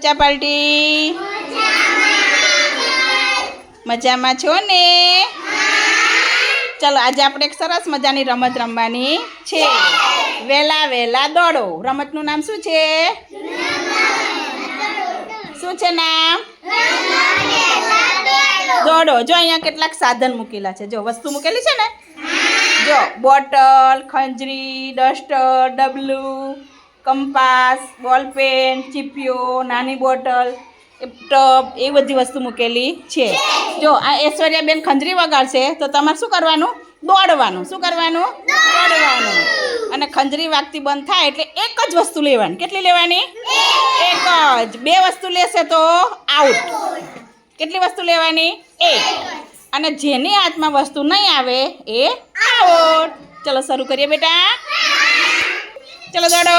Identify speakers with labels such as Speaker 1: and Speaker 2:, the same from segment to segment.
Speaker 1: ચા પાર્ટી મજામાં છો ને? ચલો આજે આપણે એક સરસ મજાની રમત રમવાની છે. વેલા વેલા દોડો. રમતનું નામ શું છે? શું છે નામ? દોડો. જો અહીંયા કેટલાક સાધન મૂકેલા છે. જો વસ્તુ મૂકેલી છે ને, જો બોટલ, ખંજરી, ડસ્ટર, ડબલું, કંપાસ, બોલપેન, ચીપિયો, નાની બોટલ, ટબ, એ બધી વસ્તુ મૂકેલી છે. જો આ ઐશ્વર્યાબેન ખંજરી વગાડશે તો તમારે શું કરવાનું? દોડવાનું. શું કરવાનું? દોડવાનું. અને ખંજરી વાગતી બંધ થાય એટલે એક જ વસ્તુ લેવાની. કેટલી લેવાની? એક જ. બે વસ્તુ લેશે તો આઉટ. કેટલી વસ્તુ લેવાની? એક. અને જેની હાથમાં વસ્તુ નહીં આવે એ આઉટ. ચલો શરૂ કરીએ બેટા. ચલો દોડો.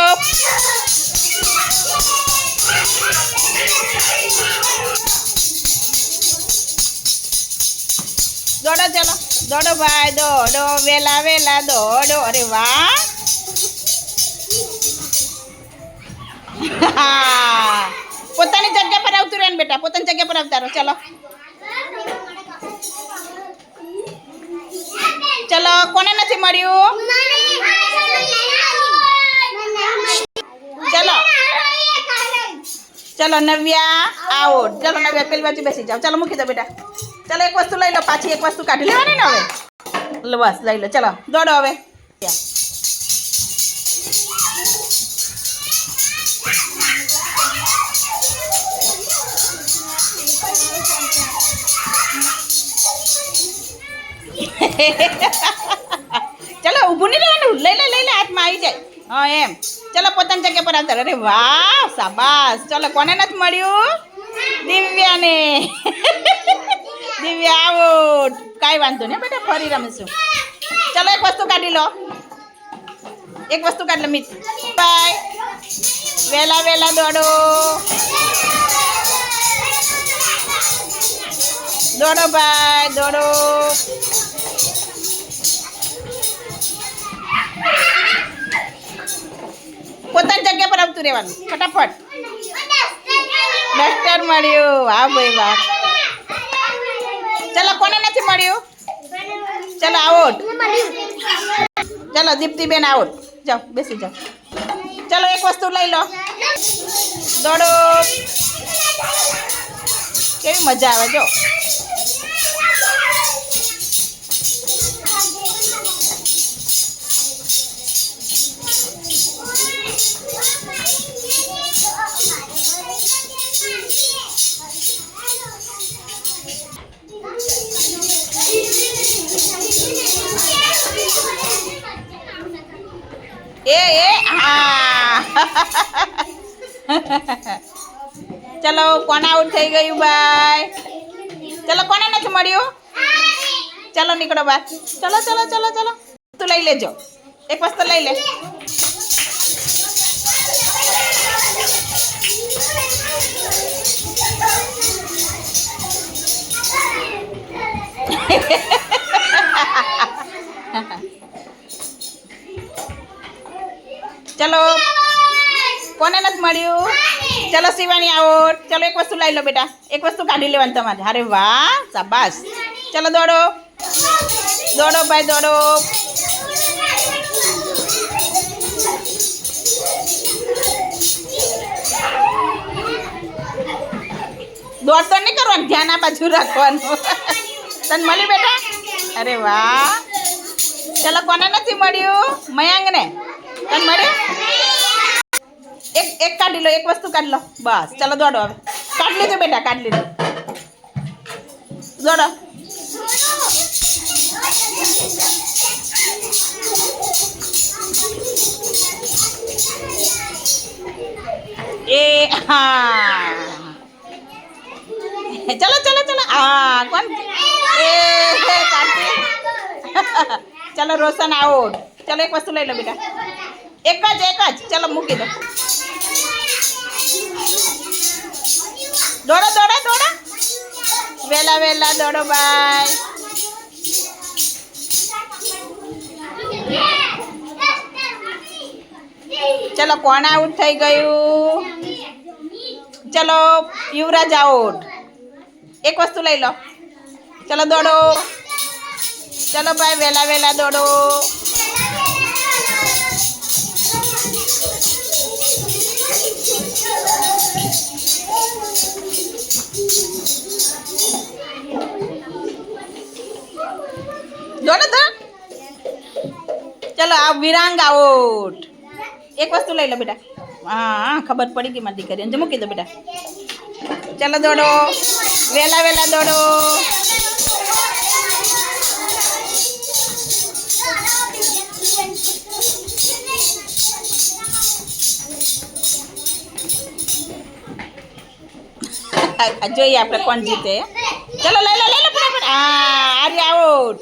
Speaker 1: દોડો ચલો. દોડો ભાઈ દોડો. વેલા વેલા દોડો. અરે વાહ. પોતાની જગ્યા પર આવતું રહે ને બેટા. પોતાની જગ્યા પર આવતા રહો. ચલો ચલો. કોને નથી મળ્યું? ચલો ચલો નવ્યા આઉટ. ચલો નવ્યા પેલી બાજુ બેસી જાઓ. ચલો મૂકી દો બેટા. ચલો એક વસ્તુ લઈ લો. પાછી એક વસ્તુ કાઢી લેવાની ને હવે. બસ લઈ લો. ચલો દોડો હવે. ચલો ઊભું નહીં રહેવાનું. લઈ લે હાથમાં આવી જાય. હા એમ. ચલો પોતાની જગ્યા પર આવતા. અરે વાહ શાબાશ. ચલો કોને નથી મળ્યું? દિવ્યાને. દિવ્યા આઉટ. કાંઈ વાંધો નહીં બેટા, ફરી રમીશું. ચલો એક વસ્તુ કાઢી લો. એક વસ્તુ કાઢી લો મિત. બાય. વેલા વેલા દોડો. દોડો ભાઈ દોડો. પોતાની જગ્યા પર આવતું રહેવાનું ફટાફટ. ડસ્ટર મળ્યું. હા ભાઈ વાહ. ચલો કોને નથી મળ્યું? ચલો આઉટ. ચલો દીપ્તિબેન આઉટ. જાઓ બેસી જાઓ. ચલો એક વસ્તુ લઈ લો. દોડો. કેવી મજા આવે જો. હા. ચલો કોણ આઉટ થઈ ગયું ભાઈ? ચલો કોને નથી મળ્યું? ચલો નીકળો બહાર. ચલો ચલો ચલો ચલો. વસ્તુ લઈ લેજો. એક વસ્તુ લઈ લે. ચલો કોને નથી મળ્યું? ચલો શિવાની આઉટ. ચલો એક વસ્તુ લઈ લો બેટા. એક વસ્તુ કાઢી લેવાની તમારે. અરે વાહ શાબાશ. ચલો દોડો. દોડો ભાઈ દોડો. દોડ તો નહીં કરવાનું, ધ્યાન આ બાજુ રાખવાનું. તને મળ્યું બેટા? અરે વાહ. ચલો કોને નથી મળ્યું? મયાંગને. તને મળ્યું? એક કાઢી લો. એક વસ્તુ કાઢી લો. બસ ચલો દોડો હવે. કાઢી લીધું બેટા, કાઢી લીધું. દોડો. એ હા. ચલો ચલો ચલો. હા કોણ? એ કાર્તિક. ચલો રોશન આઉટ. ચલો એક વસ્તુ લઈ લો બેટા. એક જ. ચલો મૂકી દો. દોડો દોડો દોડો. વેલા વેલા દોડો ભાઈ. ચલો કોણ આઉટ થઈ ગયું? ચલો યુવરાજ આઉટ. એક વસ્તુ લઈ લો. ચલો દોડો. ચલો ભાઈ વહેલા વહેલા દોડો. દોડો તો. ચલો આ વિરાંગ આઉટ. એક વસ્તુ લઈ લો બેટા. હા ખબર પડી ગઈ મારી દીકરી. મૂકી દો બેટા. ચલો દોડો વહેલા વહેલા દોડો. જોઈએ આપણે કોણ જીતે. ચલો લઈ લો ફટાફટ. હા આર્ય આઉટ.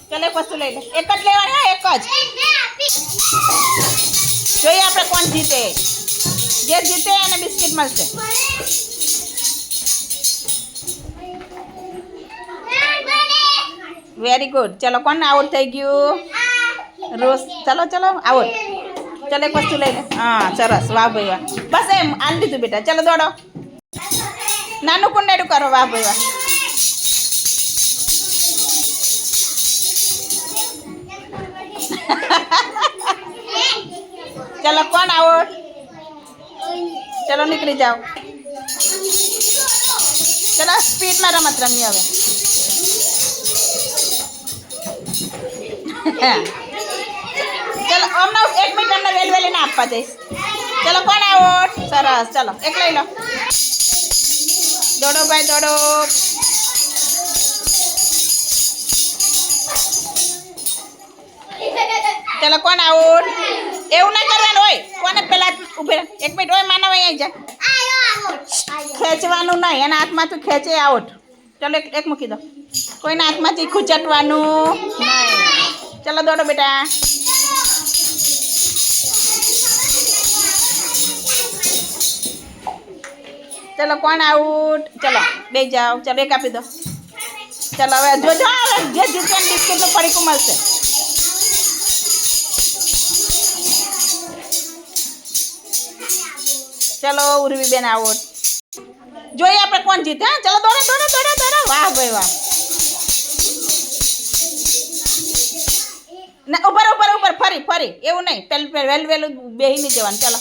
Speaker 1: ચલો એક વસ્તુ લઈ લો. એક જ લેવાની હા એક જ. જોઈએ આપણે કોણ જીતે. જે જીતે એને બિસ્કિટ મળશે. Very good. ચલો કોણ આઉટ થઈ ગયું? રોઝ. ચલો ચલો આઉટ. ચલો એક વસ્તુ લઈ લે. હા સરસ વાહ ભાઈ વાહ. બસ એમ આની લીધું બેટા. ચલો દોડો. નાનું કુંડાડું કરો. વાહ ભાઈ વાહ. ચલો કોણ આઉટ? ચલો નીકળી જાઓ. ચલો સ્પીડમાં રમત રમી હવે. ચલો હમણાં 1 મિનિટ અમને વેલ ના આપવા જઈશ. ચલો કોણ આઉટ? સરસ. ચલો એક લઈ લો. દોડો ભાઈ દોડો. ચલો કોણ આઉટ? એવું ના કરવાનું હોય. કોને પેલા ઉભે 1 મિનિટ હોય માનવ અહીં જા. ખેંચવાનું નહીં. એના હાથમાંથી ખેંચે આઉટ. ચલો એક મૂકી દો. કોઈના હાથમાંથી ખૂંચટવાનું નહીં. ચલો દોડો બેટા. ચલો કોણ આઉટ? ચલો બે જાઓ. ચલો એક આપી દો. ચલો હવે જોજો જે જીતે બિસ્કિટનું પડીકું મળશે. ચલો ઉર્વીબેન આઉટ. જોઈએ આપણે કોણ જીતે. હા ચલો દોડો દોડો દોડો દોડો. વાહ ભાઈ વાહ. ના ઉપર ઉપર ઉપર ફરી ફરી એવું નહીં. વહેલું બેહી નહીં જવાનું. ચલો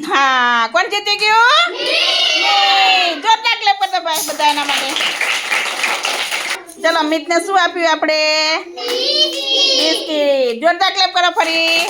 Speaker 1: હા કોણ જીતી ગયું? જોરદાર ક્લેપ કરતો ભાઈ બધા એના માટે. ચલો અમિતને શું આપ્યું આપણે? બિસ્કિટ. જોરદાર ક્લેપ કરો ફરી.